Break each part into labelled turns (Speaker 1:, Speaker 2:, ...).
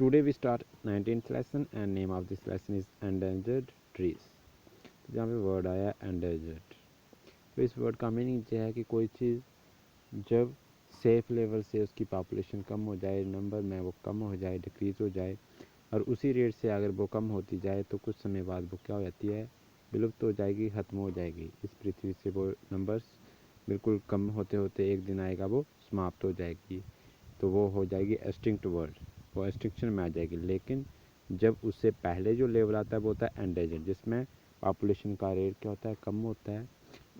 Speaker 1: Today we start 19th lesson and name of this lesson is endangered trees। तो जहाँ पे word आया endangered, तो इस वर्ड का मीनिंग यह है कि कोई चीज़ जब सेफ लेवल से उसकी पॉपुलेशन कम हो जाए, नंबर में वो कम हो जाए, डिक्रीज़ हो जाए, और उसी रेट से अगर वो कम होती जाए तो कुछ समय बाद वो क्या हो जाती है, विलुप्त हो जाएगी, ख़त्म हो जाएगी। इस पृथ्वी से वो नंबर्स बिल्कुल कम होते होते एक दिन आएगा वो समाप्त हो जाएगी, तो वो हो जाएगी एक्सटिंक्ट वर्ड, वो एक्सटिंक्शन में आ जाएगी। लेकिन जब उससे पहले जो लेवल आता है वो होता है एंडेंजर्ड, जिसमें पॉपुलेशन का रेट क्या होता है, कम होता है।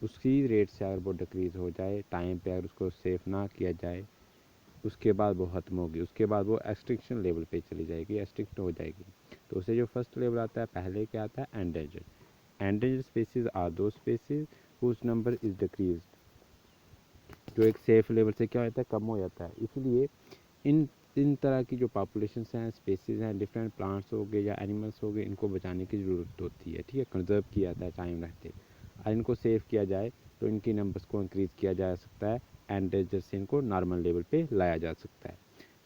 Speaker 1: उसकी रेट से अगर वो डिक्रीज़ हो जाए, टाइम पे अगर उसको सेफ ना किया जाए, उसके बाद वो ख़त्म होगी, उसके बाद वो एक्सटिंक्शन लेवल पे चली जाएगी, एक्सटिंक्ट हो जाएगी। तो उसे जो फर्स्ट लेवल आता है, पहले क्या आता है, endangered. Endangered species are those species whose number is decrease, जो एक सेफ लेवल से क्या होता है, कम हो जाता है। इसलिए इन तरह की जो पॉपुलेशंस हैं, स्पेसीज हैं, डिफरेंट प्लांट्स हो गए या एनिमल्स हो गए, इनको बचाने की ज़रूरत होती है। ठीक है, कंजर्व किया जाता है टाइम रहते, और इनको सेव किया जाए तो इनकी नंबर्स को इंक्रीज़ किया जा सकता है, एंडेंजर से इनको नॉर्मल लेवल पे लाया जा सकता है।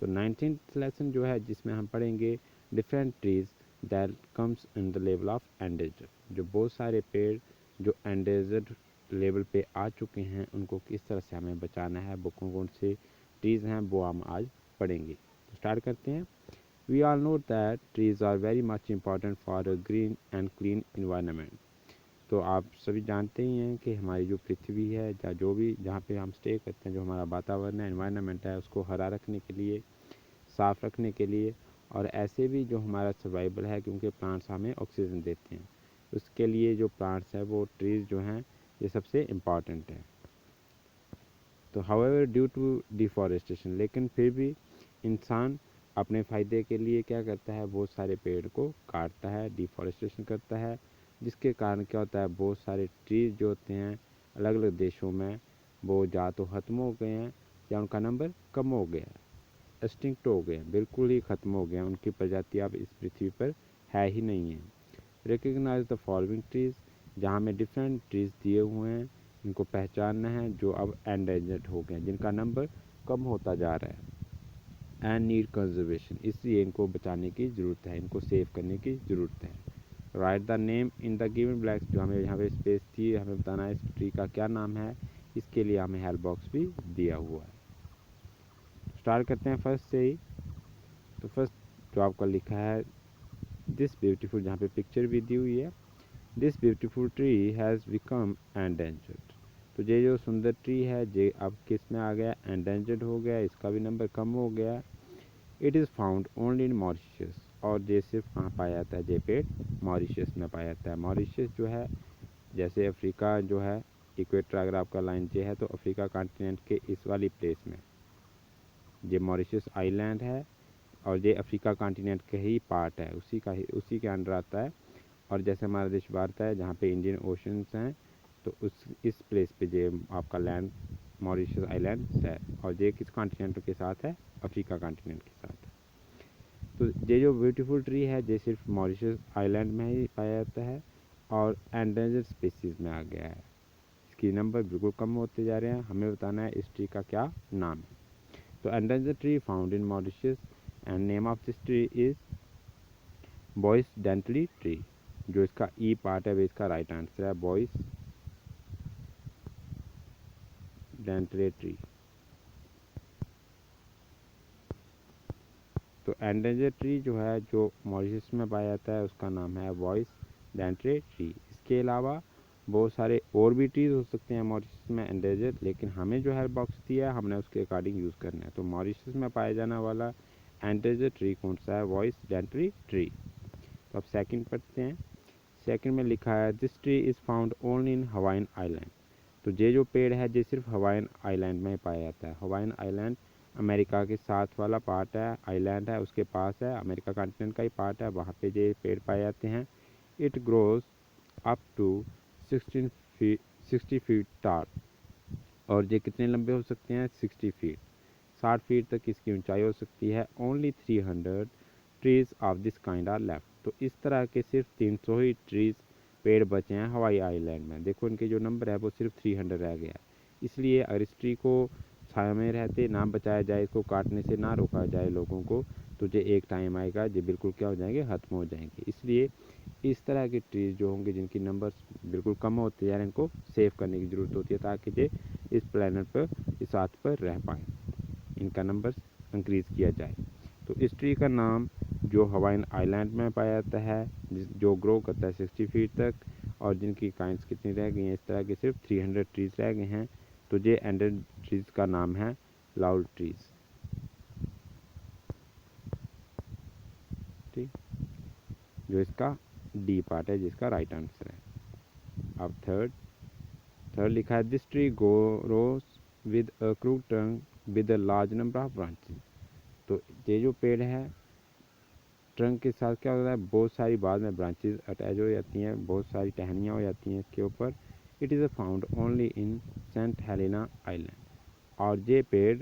Speaker 1: तो 19th लेसन जो है, जिसमें हम पढ़ेंगे different trees that comes in the level of endanger, जो बहुत सारे पेड़ जो एंडेंजर्ड लेवल पे आ चुके हैं, उनको किस तरह से हमें बचाना है, वो कौन कौन से ट्रीज़ हैं, वो हम आज पढ़ेंगे। तो स्टार्ट करते हैं। We all know that trees are very much important for a green and clean environment. तो आप सभी जानते ही हैं कि हमारी जो पृथ्वी है, या जो भी जहाँ पे हम स्टे करते हैं, जो हमारा वातावरण है, इन्वायरमेंट है, उसको हरा रखने के लिए, साफ़ रखने के लिए, और ऐसे भी जो हमारा सर्वाइवल है, क्योंकि प्लांट्स हमें ऑक्सीजन देते हैं, उसके लिए जो प्लांट्स हैं, वो ट्रीज़ जो हैं, ये सबसे इम्पॉर्टेंट है। तो हाउएवर ड्यू टू डिफॉरेस्टेशन, लेकिन फिर भी इंसान अपने फ़ायदे के लिए क्या करता है, बहुत सारे पेड़ को काटता है, डिफॉरेस्टेशन करता है, जिसके कारण क्या होता है, बहुत सारे ट्रीज जो होते हैं अलग अलग देशों में, वो या तो ख़त्म हो गए हैं या उनका नंबर कम हो गया है, एक्सटिंक्ट हो गए हैं, बिल्कुल ही ख़त्म हो गए हैं, उनकी प्रजाति अब इस पृथ्वी पर है ही नहीं है। रिकग्नाइज द फॉलोइंग ट्रीज, जहाँ में डिफरेंट ट्रीज दिए हुए हैं, इनको पहचानना है जो अब एंडेंजर्ड हो गए हैं, जिनका नंबर कम होता जा रहा है, एंड नीड कंजर्वेशन, इसलिए इनको बचाने की ज़रूरत है, इनको सेव करने की ज़रूरत है। Right the name in the given blacks, जो हमें यहाँ पे स्पेस थी, हमें बताना है इस ट्री का क्या नाम है, इसके लिए हमें हेल्प बॉक्स भी दिया हुआ है। स्टार्ट करते हैं फर्स्ट से ही। तो फर्स्ट जो आपका लिखा है, दिस ब्यूटीफुल, जहाँ पे पिक्चर भी दी हुई है, this beautiful tree has become endangered. तो ये जो सुंदर ट्री है, ये अब किस में आ गया, एंडेंजर्ड हो गया, इसका भी नंबर कम हो गया। It is found only in Mauritius, और ये सिर्फ कहाँ पाया जाता है, ये पेड़ मॉरिशस में पाया जाता है। मॉरिशस जो है, जैसे अफ्रीका जो है, इक्वेटर अगर आपका लाइन ये है, तो अफ्रीका कॉन्टिनेंट के इस वाली प्लेस में ये मॉरिशस आइलैंड है, और ये अफ्रीका कॉन्टिनेंट के ही पार्ट है, उसी के अंडर आता है। और जैसे हमारा देश भारत है, जहाँ पे इंडियन ओशंस हैं, तो इस प्लेस पे ये आपका लैंड मॉरिशस आइलैंड है, और ये किस कॉन्टिनेंट के साथ है, अफ्रीका कॉन्टिनेंट के साथ है। तो ये जो ब्यूटीफुल ट्री है, ये सिर्फ मॉरिशस आइलैंड में ही पाया जाता है, और एंडेंजर्ड स्पीसीज़ में आ गया है, इसकी नंबर बिल्कुल कम होते जा रहे हैं। हमें बताना है इस ट्री का क्या नाम है। तो endangered tree found in Mauritius, and name of this tree is bois dentelle tree. जो इसका ई पार्ट है, वो इसका राइट आंसर है, बॉयस डेंटली ट्री। तो एंडेंजर ट्री जो है, जो मॉरिशस में पाया जाता है, उसका नाम है बॉयस डेंटली ट्री। इसके अलावा बहुत सारे और भी ट्रीज हो सकते हैं मॉरिशस में एंडेंजर, लेकिन हमें जो हेल्प बॉक्स दिया है, हमने उसके अकॉर्डिंग यूज़ करना है। तो मॉरिशस में पाया जाने वाला एंडेंजर ट्री कौन सा है, बॉयस डेंटली ट्री। तो अब सेकंड पढ़ते हैं। सेकंड में लिखा है, this tree is found only in Hawaiian island. तो ये जो पेड़ है, ये सिर्फ हवाइन आइलैंड में पाया जाता है। हवाइन आइलैंड अमेरिका के साथ वाला पार्ट है, आइलैंड है, उसके पास है, अमेरिका कॉन्टिनेंट का ही पार्ट है, वहाँ पे ये पेड़ पाए जाते हैं। It grows up to 60 feet tall, और ये कितने लंबे हो सकते हैं, 60 फीट, 60 फीट तक इसकी ऊंचाई हो सकती है। Only 300 trees of this kind are left. तो इस तरह के सिर्फ 300 ही ट्रीज पेड़ बचे हैं हवाई आइलैंड में। देखो इनके जो नंबर है, वो सिर्फ 300 रह गया। इसलिए अगर इस ट्री को छाया में रहते ना बचाया जाए, इसको काटने से ना रोका जाए लोगों को, तुझे एक टाइम आएगा जो बिल्कुल क्या हो जाएंगे, ख़त्म हो जाएंगे। इसलिए इस तरह के ट्रीज जो होंगे जिनकी नंबर्स बिल्कुल कम होते हैं, इनको सेव करने की ज़रूरत होती है ताकि ये इस प्लेनेट पर, इस अर्थ पर रह पाएँ, इनका नंबर्स इंक्रीज़ किया जाए। तो इस ट्री का नाम जो हवाइन आइलैंड में पाया जाता है, जो ग्रो करता है 60 फीट तक, और जिनकी काइंड्स कितनी रह गई हैं, इस तरह के सिर्फ 300 ट्रीज रह गए हैं। तो ये एंडेड ट्रीज का नाम है लाउड ट्रीज। ठीक, जो इसका डी पार्ट है, जिसका राइट आंसर है। अब थर्ड लिखा है, this tree grows with a crude trunk with a large number of branches. तो ये जो पेड़ है, ट्रंक के साथ क्या होता है, बहुत सारी बाद में ब्रांचेस अटैच हो जाती हैं, बहुत सारी टहनियाँ हो जाती हैं इसके ऊपर। It is found only in Saint Helena island. और ये पेड़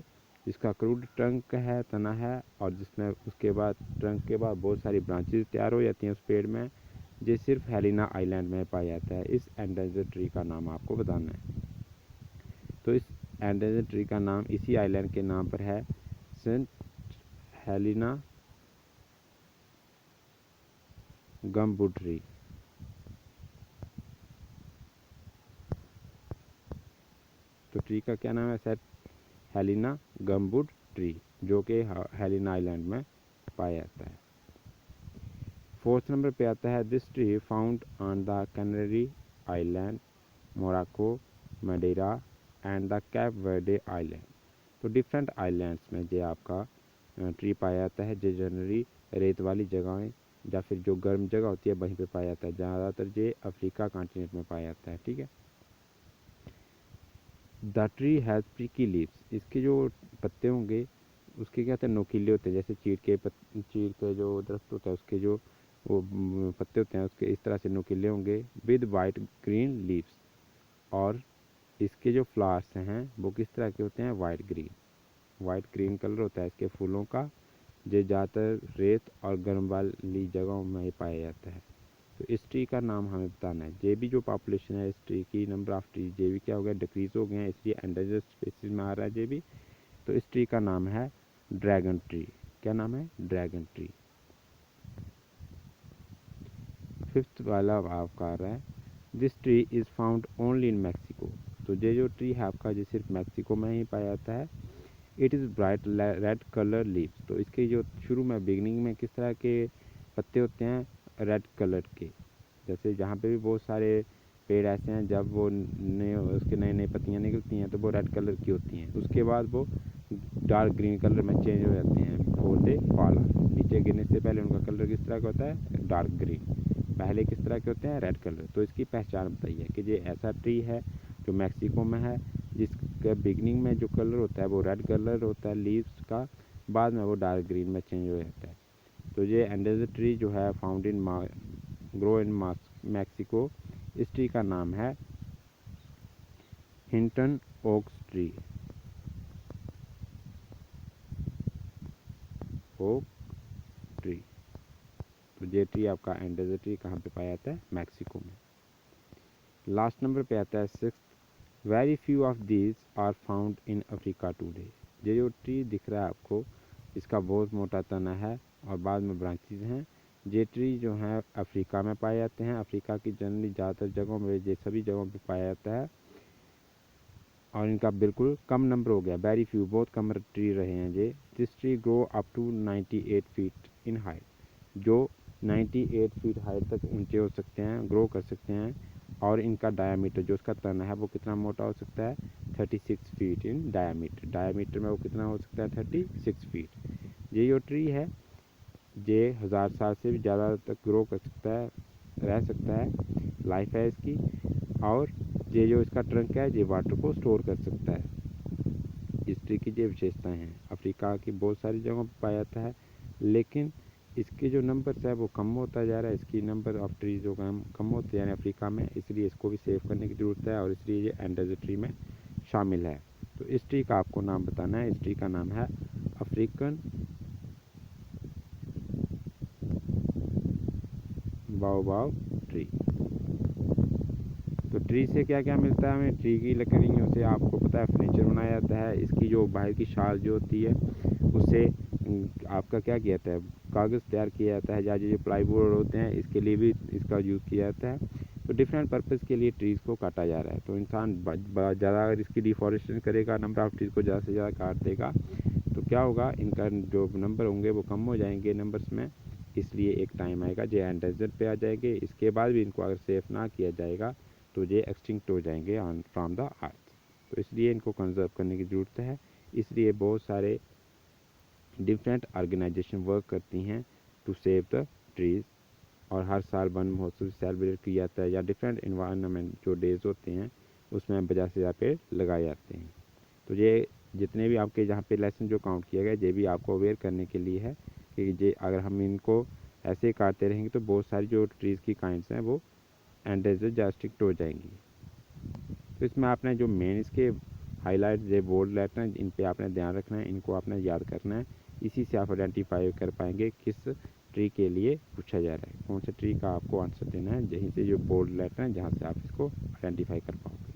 Speaker 1: जिसका क्रूड ट्रंक है, तना है, और जिसमें उसके बाद ट्रंक के बाद बहुत सारी ब्रांचेस तैयार हो जाती हैं उस पेड़ में, ये सिर्फ हेलेना आइलैंड में पाया जाता है। इस एंडेंजर्ड ट्री का नाम आपको बताना है। तो इस एंडेंजर्ड ट्री का नाम इसी आइलैंड के नाम पर है, सेंट हेलेना गमवुड ट्री। तो ट्री का क्या नाम है, सेंट हेलेना गमवुड ट्री, जो कि हेलेना आइलैंड में पाया जाता है। फोर्थ नंबर पे आता है, this tree found on the Canary island, Morocco, Madeira and the Cape Verde island. तो डिफरेंट आइलैंड्स में ये आपका ट्री पाया जाता है। जो जनरली रेत वाली जगहें या फिर जो गर्म जगह होती है वहीं पे पाया जाता है। ज़्यादातर ये अफ्रीका कॉन्टिनेंट में पाया जाता है। ठीक है। The tree has prickly leaves. इसके जो पत्ते होंगे उसके क्या होते हैं, नोकीले होते हैं। जैसे चीड़ के जो दरख्त होता है उसके जो वो पत्ते होते हैं उसके इस तरह से नोकीले होंगे। With white green leaves. और इसके जो फ्लावर्स हैं वो किस तरह के होते हैं, वाइट ग्रीन कलर होता है इसके फूलों का। जो ज़्यादातर रेत और गर्म वाली जगहों में पाया जाता है। तो इस ट्री का नाम हमें बताना है। जे भी जो पॉपुलेशन है इस ट्री की, नंबर ऑफ ट्री जे भी क्या हो गया, डिक्रीज हो गए हैं, इसलिए एंडेंजर्ड स्पीशीज में आ रहा है जे भी। तो इस ट्री का नाम है ड्रैगन ट्री। क्या नाम है, ड्रैगन ट्री। फिफ्थ वाला आपका आ रहा है, this tree is found only in Mexico. तो ये जो ट्री है आपका ये सिर्फ मैक्सिको में ही पाया जाता है। It is bright red colour leaves. तो इसके जो शुरू में बिगनिंग में किस तरह के पत्ते होते हैं, रेड कलर के। जैसे जहाँ पे भी बहुत सारे पेड़ ऐसे हैं जब वो उसके नई नई पत्तियाँ निकलती हैं तो वो रेड कलर की होती हैं। उसके बाद वो डार्क ग्रीन कलर में चेंज हो जाते हैं। पौधे फॉल, नीचे गिरने से पहले उनका कलर किस तरह का होता है, डार्क ग्रीन। पहले किस तरह के होते हैं, रेड कलर। तो इसकी पहचान बताइए कि ये ऐसा ट्री है जो मैक्सिको में है, जिसका बिगनिंग में जो कलर होता है वो रेड कलर होता है लीव्स का, बाद में वो डार्क ग्रीन में चेंज हो जाता है। तो ये एंडेंजर्ड ट्री जो है found in grow in Mexico. इस ट्री का नाम है Hinton oaks tree, oak tree. तो ये ट्री आपका एंडेंजर्ड ट्री कहाँ पे पाया जाता है, मैक्सिको में। लास्ट नंबर पे आता है sixth, very few of these are found in Africa today. ये जो ट्री दिख रहा है आपको, इसका बहुत मोटा तना है और बाद में ब्रांचेज हैं। ये ट्री जो है अफ्रीका में पाए जाते हैं। अफ्रीका की जनरली ज़्यादातर जगहों में, ये सभी जगहों पे पाया जाता है। और इनका बिल्कुल कम नंबर हो गया, वेरी फ्यू, बहुत कम ट्री रहे हैं ये। This tree grow up to 98 feet in height. जो 98 फीट हाइट तक ऊंचे हो सकते हैं, ग्रो कर सकते हैं। और इनका डायामीटर, जो उसका तना है वो कितना मोटा हो सकता है, 36 फीट इन डायामीटर में वो कितना हो सकता है, 36 फीट। ये जो ट्री है ये 1000 साल से भी ज़्यादा तक ग्रो कर सकता है, रह सकता है, लाइफ है इसकी। और ये जो इसका ट्रंक है ये वाटर को स्टोर कर सकता है। इस ट्री की ये विशेषताएँ हैं। अफ्रीका की बहुत सारी जगहों पर पाया जाता है, लेकिन इसके जो नंबर्स है वो कम होता जा रहा है। इसकी नंबर ऑफ ट्रीज जो कम होते जा रहे हैं अफ्रीका में, इसलिए इसको भी सेव करने की ज़रूरत है और इसलिए ये एंडेंजर्ड ट्री में शामिल है। तो इस ट्री का आपको नाम बताना है। इस ट्री का नाम है अफ्रीकन बाओबाब ट्री। तो ट्री से क्या क्या मिलता है हमें, ट्री की लकड़ियों से आपको पता है फर्नीचर बनाया जाता है। इसकी जो बाहर की शाल जो होती है उससे आपका क्या किया जाता है, कागज़ तैयार किया जाता है, या जो प्लाईवुड होते हैं इसके लिए भी इसका यूज़ किया जाता है। तो डिफरेंट पर्पज़ के लिए ट्रीज़ को काटा जा रहा है। तो इंसान ज़्यादा अगर इसकी डिफॉरेस्टेशन करेगा, नंबर ऑफ ट्रीज़ को ज़्यादा से ज़्यादा काट देगा, तो क्या होगा, इनका जो नंबर होंगे वो कम हो जाएंगे नंबर्स में। इसलिए एक टाइम आएगा जो एंडेंजर पे आ जाएंगे। इसके बाद भी इनको अगर सेफ ना किया जाएगा तो ये एक्सटिंक्ट हो जाएंगे फ्रॉम द अर्थ। तो इसलिए इनको कंजर्व करने की ज़रूरत है। इसलिए बहुत सारे डिफरेंट ऑर्गेनाइजेशन वर्क करती हैं टू सेव द ट्रीज़, और हर साल वन महोत्सव सेलिब्रेट किया जाता है, या डिफरेंट इन्वायरमेंट जो डेज़ होते हैं उसमें 50 से ज़्यादा पेड़ लगाए जाते हैं। तो ये जितने भी आपके जहाँ पे लेसन जो काउंट किया गया, ये भी आपको अवेयर करने के लिए है कि ये अगर हम इनको ऐसे काटते रहेंगे तो बहुत सारी जो ट्रीज़ की काइंड्स हैं वो एंडेंजर या एक्सटिंक्ट हो जाएंगी। तो इसमें आपने जो मेन इसके हाईलाइट जो बोल्ड लेटर हैं, इन पे आपने ध्यान रखना है, इनको आपने याद करना है। इसी से आप आइडेंटिफाई कर पाएंगे किस ट्री के लिए पूछा जा रहा है, कौन से ट्री का आपको आंसर देना है। यहीं से जो बोल्ड लेटर हैं जहाँ से आप इसको आइडेंटिफाई कर पाओगे।